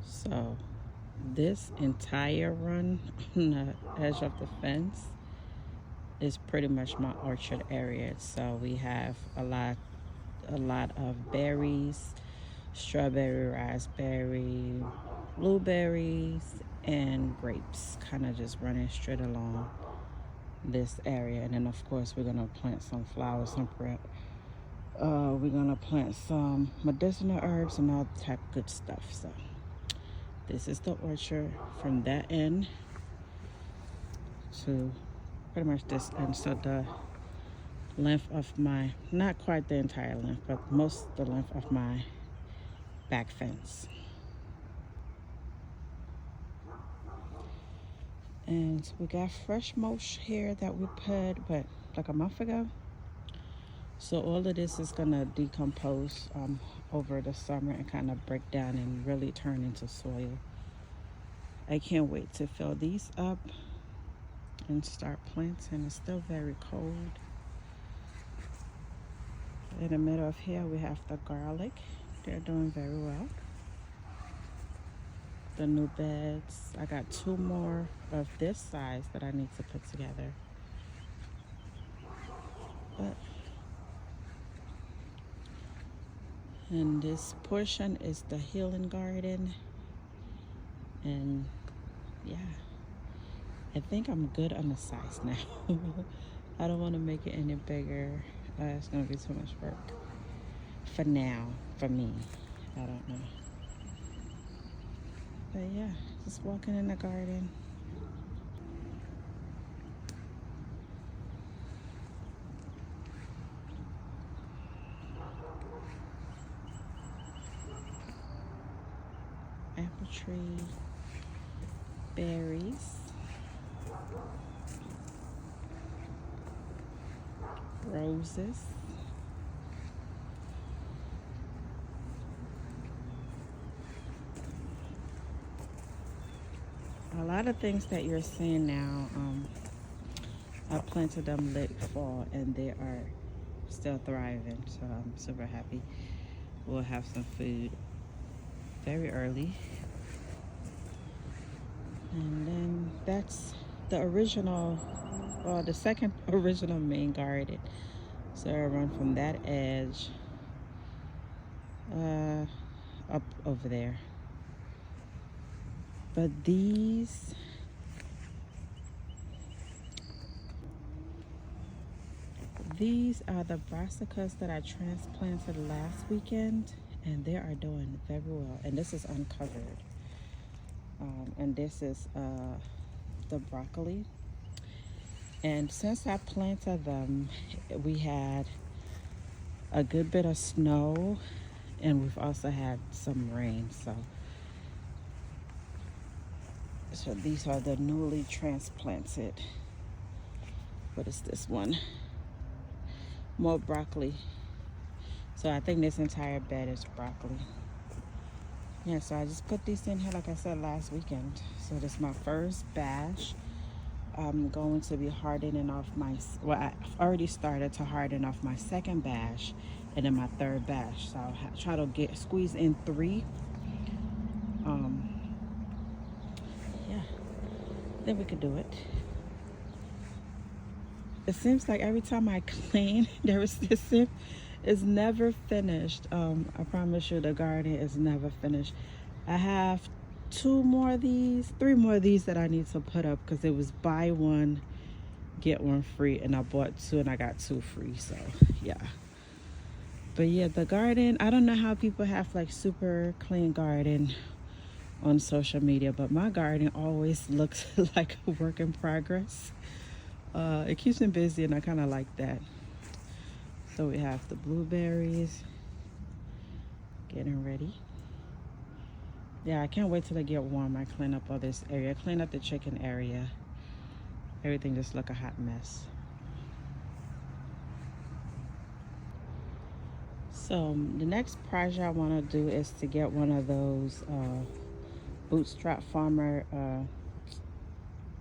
So this entire run on the edge of the fence is pretty much my orchard area. So we have a lot of berries, strawberry, raspberry, blueberries, and grapes, kind of just running straight along this area. And then of course we're gonna plant some flowers, we're gonna plant some medicinal herbs and all type of good stuff. So this is the orchard from that end to pretty much this end. So the length of my, not quite the entire length, but most the length of my back fence. And we got fresh mulch here that we put but like a month ago. So all of this is gonna decompose over the summer and kind of break down and really turn into soil. I can't wait to fill these up and start planting. It's still very cold. In the middle of here we have the garlic. They're doing very well. The new beds. I got 2 more of this size that I need to put together. And this portion is the healing garden. And yeah, I think I'm good on the size now. I don't want to make it any bigger. It's gonna be too much work for now, for me. I don't know. But yeah, just walking in the garden. Apple tree, berries, roses, a lot of things that you're seeing now. I planted them late fall and they are still thriving, so I'm super happy. We'll have some food very early. And then that's the original, or the second original main garden. So I run from that edge up over there. But these are the brassicas that I transplanted last weekend, and they are doing very well. And this is uncovered. And this is the broccoli. And since I planted them, we had a good bit of snow, and we've also had some rain. So these are the newly transplanted. What is this one? More broccoli. So I think this entire bed is broccoli. Yeah, so I just put these in here like I said last weekend. So this is my first batch. I'm going to be hardening off well, I've already started to harden off my second batch and then my third batch. So I'll try to squeeze in 3. Yeah, then we could do it. It seems like every time I clean, this is never finished. I promise you the garden is never finished. I have 3 more of these that I need to put up because it was buy one, get one free, and I bought 2 and I got 2 free. So yeah. But yeah, the garden, I don't know how people have like super clean garden on social media, but my garden always looks like a work in progress. It keeps me busy and I kind of like that. So we have the blueberries getting ready. Yeah, I can't wait till they get warm. I clean up all this area, clean up the chicken area. Everything just look a hot mess. So the next project I want to do is to get one of those bootstrap farmer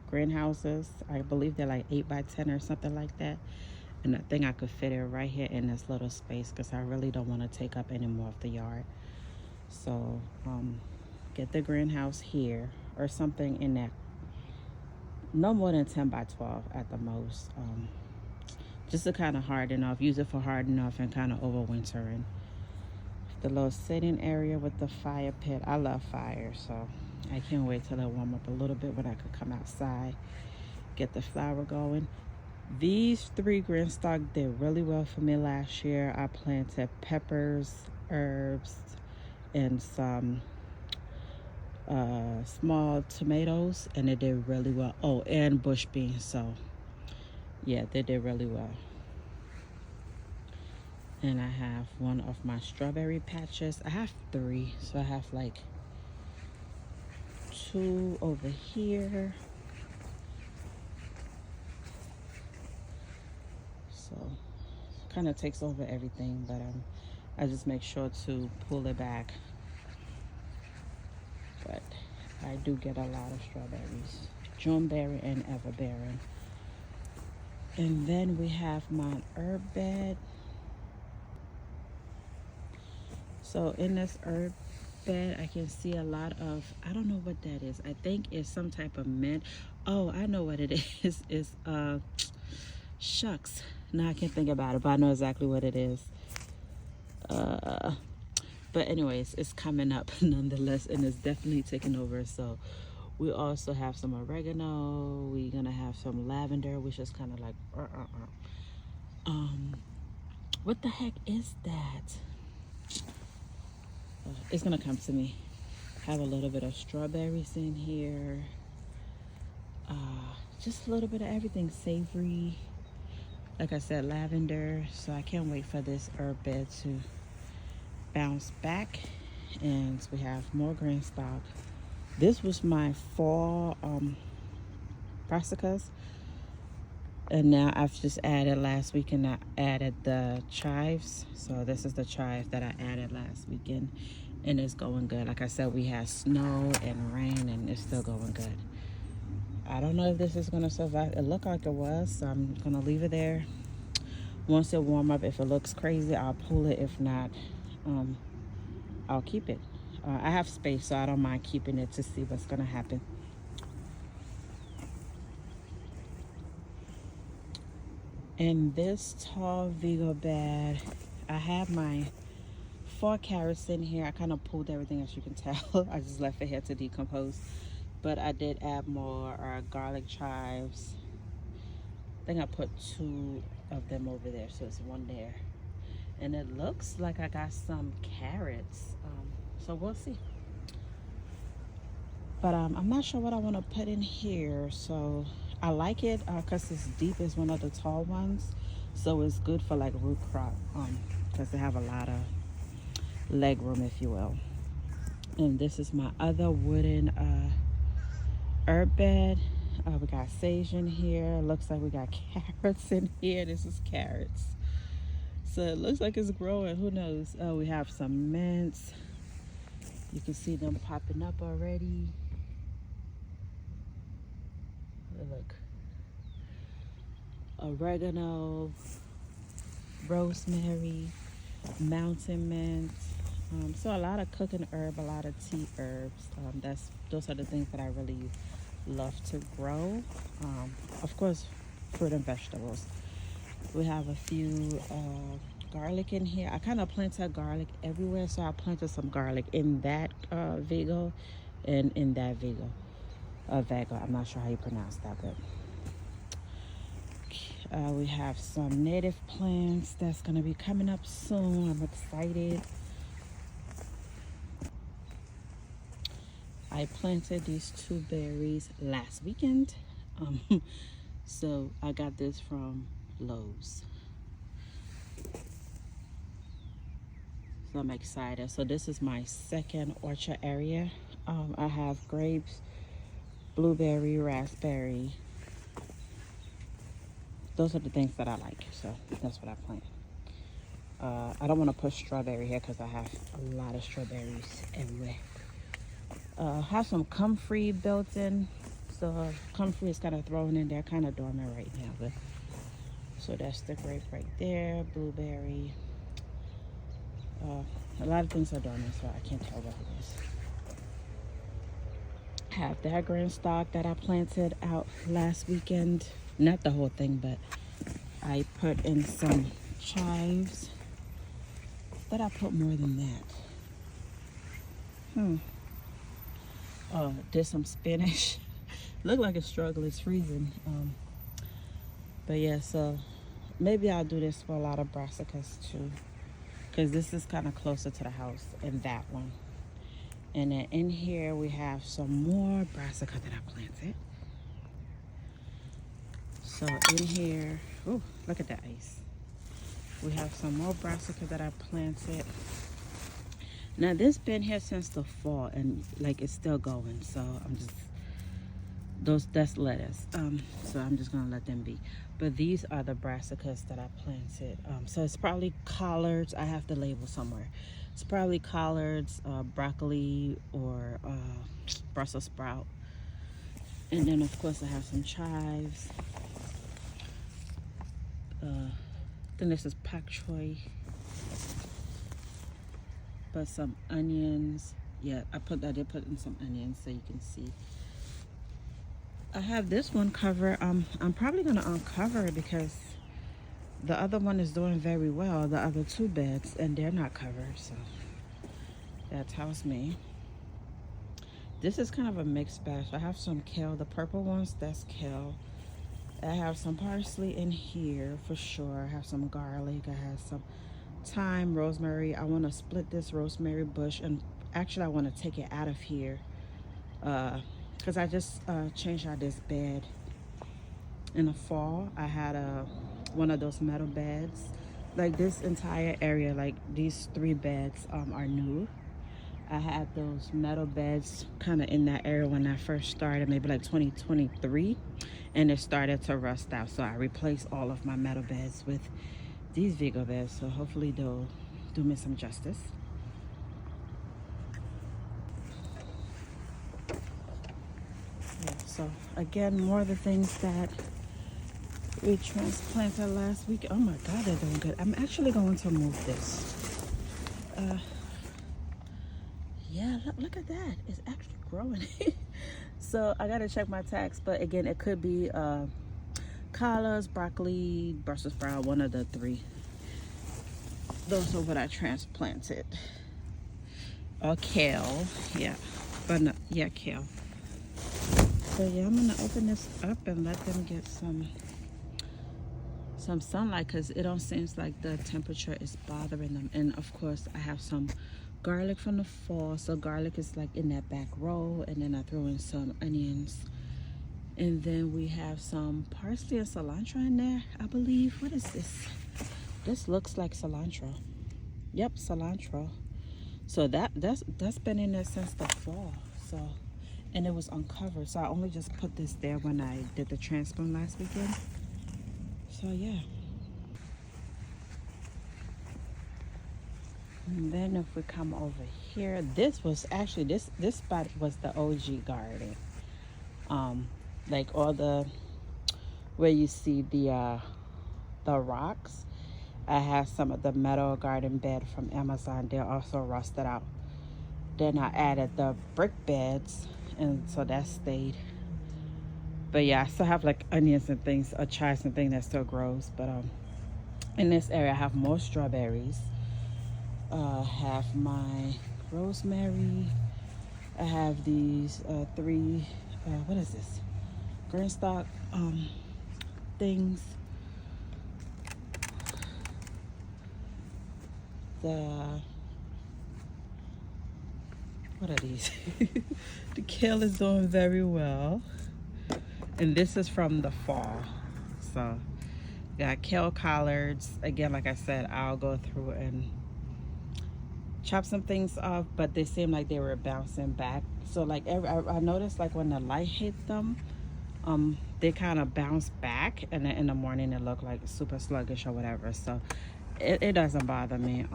greenhouses. I believe they're like 8x10 or something like that. And I think I could fit it right here in this little space because I really don't want to take up any more of the yard. So get the greenhouse here or something in that, no more than 10x12 at the most. Just to kind of harden off, use it for hardening off and kind of overwintering. The little sitting area with the fire pit. I love fire, so I can't wait till it warm up a little bit when I could come outside, get the flower going. These 3 green stalk did really well for me last year. I planted peppers, herbs, and some small tomatoes, and it did really well. Oh, and bush beans. So yeah, they did really well. And I have one of my strawberry patches. I have 3, so I have like 2 over here. So kind of takes over everything, but I just make sure to pull it back. But I do get a lot of strawberries, Juneberry and Everberry. And then we have my herb bed. So in this herb bed, I can see a lot of, I don't know what that is. I think it's some type of mint. Oh, I know what it is. It's shucks. Now I can't think about it, but I know exactly what it is. But anyways, it's coming up nonetheless, and it's definitely taking over. So we also have some oregano. We're gonna have some lavender, which is kind of like what the heck is that? It's gonna come to me. Have a little bit of strawberries in here. Just a little bit of everything savory. Like I said, lavender. So I can't wait for this herb bed to bounce back. And we have more green stock. This was my fall brassicas, and now I've just added last weekend. I added the chives. So this is the chive that I added last weekend, and it's going good. Like I said, we had snow and rain, and it's still going good. I don't know if this is gonna survive. It looked like it was, so I'm gonna leave it there. Once it warm up, if it looks crazy, I'll pull it. If not, I'll keep it. I have space, so I don't mind keeping it to see what's gonna happen. In this tall Vigo bed, I have my 4 carrots in here. I kind of pulled everything, as you can tell. I just left it here to decompose. But I did add more garlic chives. I think I put 2 of them over there, so it's 1 there. And it looks like I got some carrots. So we'll see. But I'm not sure what I want to put in here. So I like it because it's deep. It's one of the tall ones. So it's good for like root crop because they have a lot of leg room, if you will. And this is my other wooden herb bed. We got sage in here. Looks like we got carrots in here. This is carrots. So it looks like it's growing. Who knows? We have some mints. You can see them popping up already. Look. Oregano, rosemary, mountain mint. So a lot of cooking herb, a lot of tea herbs. Those are the things that I really love to grow. Of course, fruit and vegetables. We have a few garlic in here. I kind of planted garlic everywhere, so I planted some garlic in that Vigo and in that Vigo. Vago, I'm not sure how you pronounce that, but we have some native plants that's going to be coming up soon. I'm excited. I planted these 2 berries last weekend. So I got this from Lowe's. So I'm excited. So this is my second orchard area. I have grapes, blueberry, raspberry. Those are the things that I like. So that's what I plant. I don't want to put strawberry here because I have a lot of strawberries everywhere. Have some comfrey built in. So comfrey is kind of thrown in there, kind of dormant right now. But so that's the grape right there, blueberry. A lot of things are dormant, so I can't tell what it is. Have that green stock that I planted out last weekend. Not the whole thing, but I put in some chives. But I put more than that. Did some spinach. Look like a struggle. It's freezing. But yeah, so maybe I'll do this for a lot of brassicas too, because this is kind of closer to the house and that one. And then in here we have some more brassica that I planted. So in here, oh, look at that ice. We have some more brassica that I planted. Now this been here since the fall and like it's still going. So I'm just, that's lettuce. So I'm just gonna let them be. But these are the brassicas that I planted. So it's probably collards. I have the label somewhere. It's probably collards, broccoli, or Brussels sprout. And then of course I have some chives. Then this is pak choy. But some onions. Yeah, I did put in some onions so you can see. I have this one covered. I'm probably gonna uncover it because the other one is doing very well. The other two beds, and they're not covered, so that's how it's made. This is kind of a mixed bag. I have some kale. The purple ones, that's kale. I have some parsley in here for sure. I have some garlic. I have some thyme, rosemary. I want to split this rosemary bush, and actually I want to take it out of here because I just changed out this bed in the fall. I had one of those metal beds. Like this entire area, like these 3 beds are new. I had those metal beds kind of in that area when I first started, maybe like 2023, and it started to rust out. So I replaced all of my metal beds with these Vigo beds. So hopefully they'll do me some justice. Yeah, so again, more of the things that we transplanted last week. Oh my God, they're doing good. I'm actually going to move this. Yeah, look at that. It's actually growing. So I gotta check my tags, but again, it could be collards, broccoli, Brussels sprout, one of the 3. Those are what I transplanted. Or kale, yeah. But no, yeah, kale. So yeah, I'm gonna open this up and let them get some sunlight because it don't seem like the temperature is bothering them. And of course, I have some garlic from the fall. So garlic is like in that back row, and then I throw in some onions. And then we have some parsley and cilantro in there, I believe. What is this? This looks like cilantro. Yep, cilantro. So that's been in there since the fall. So, and it was uncovered. So I only just put this there when I did the transplant last weekend. So yeah. And then if we come over here, this was actually this spot was the OG garden. Like all the where you see the rocks. I have some of the metal garden bed from Amazon. They're also rusted out. Then I added the brick beds, and so that stayed. But yeah, I still have like onions and things, or chives and things that still grows. But in this area I have more strawberries. Have my rosemary. I have these 3 what is this, green stock things. What are these? The kale is doing very well. And this is from the fall. So got kale collards. Again, like I said, I'll go through and chop some things off, but they seem like they were bouncing back. So like I noticed like when the light hit them, they kind of bounce back, and then in the morning it looked like super sluggish or whatever. So it doesn't bother me.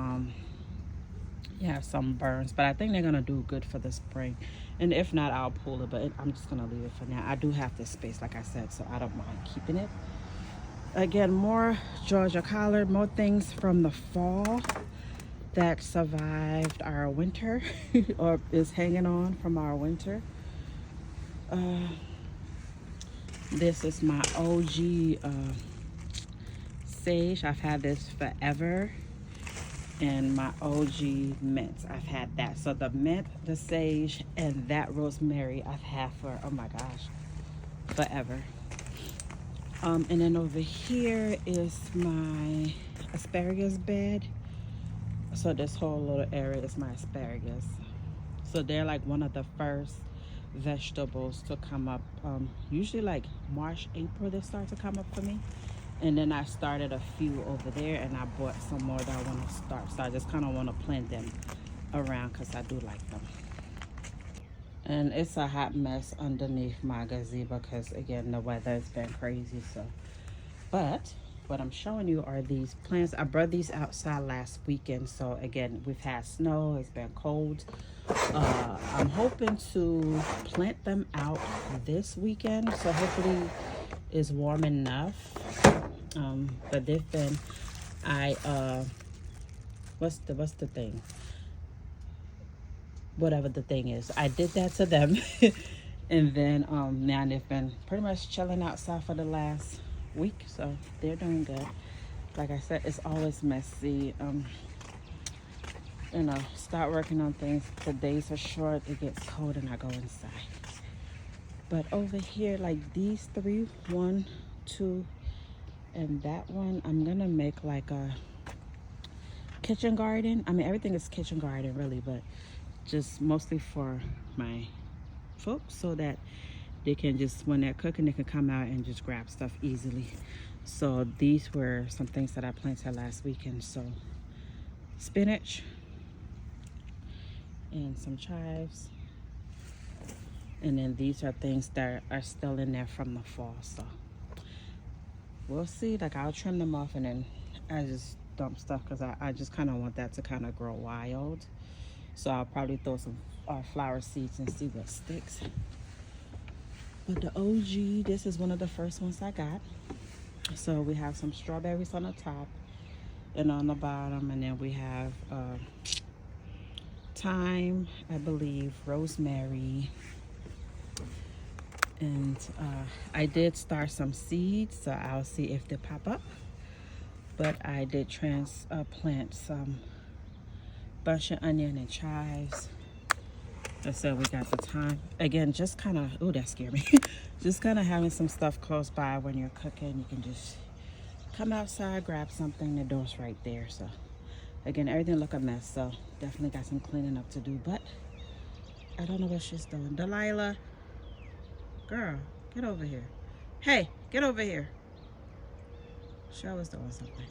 Yeah, some burns, but I think they're gonna do good for the spring. And if not, I'll pull it, but I'm just gonna leave it for now. I do have this space, like I said, so I don't mind keeping it. Again, more Georgia collard, more things from the fall that survived our winter or is hanging on from our winter. This is my OG sage. I've had this forever. And my OG mint, I've had that. So the mint, the sage, and that rosemary I've had for, oh my gosh, forever. And then over here is my asparagus bed. So this whole little area is my asparagus. So they're like one of the first vegetables to come up. Usually like March, April, they start to come up for me. And then I started a few over there, and I bought some more that I want to start. So I just kind of want to plant them around because I do like them. And it's a hot mess underneath my gazebo because, again, the weather has been crazy. So, but what I'm showing you are these plants. I brought these outside last weekend. So, again, we've had snow. It's been cold. I'm hoping to plant them out this weekend. So, hopefully it's warm enough. But they've been, what's the thing? Whatever the thing is, I did that to them. And then, now they've been pretty much chilling outside for the last week. So they're doing good. Like I said, it's always messy. You know, start working on things. The days are short, it gets cold, and I go inside. But over here, like these three, 1, 2, and that one, I'm gonna make like a kitchen garden. I mean, everything is kitchen garden really, but just mostly for my folks so that they can just, when they're cooking, they can come out and just grab stuff easily. So these were some things that I planted last weekend. So spinach and some chives. And then these are things that are still in there from the fall. So we'll see. Like I'll trim them off, and then I just dump stuff because I just kind of want that to kind of grow wild. So I'll probably throw some flower seeds and see what sticks. But the OG, this is one of the first ones I got. So we have some strawberries on the top and on the bottom, and then we have thyme, I believe, rosemary. And I did start some seeds, so I'll see if they pop up. But I did transplant some bunch of onion and chives. I said we got the thyme. Again, just kind of, oh, that scared me. Just kind of having some stuff close by when you're cooking. You can just come outside, grab something. The door's right there. So again, everything look a mess. So definitely got some cleaning up to do. But I don't know what she's doing. Delilah. Girl, get over here. Hey, get over here. She always doing something.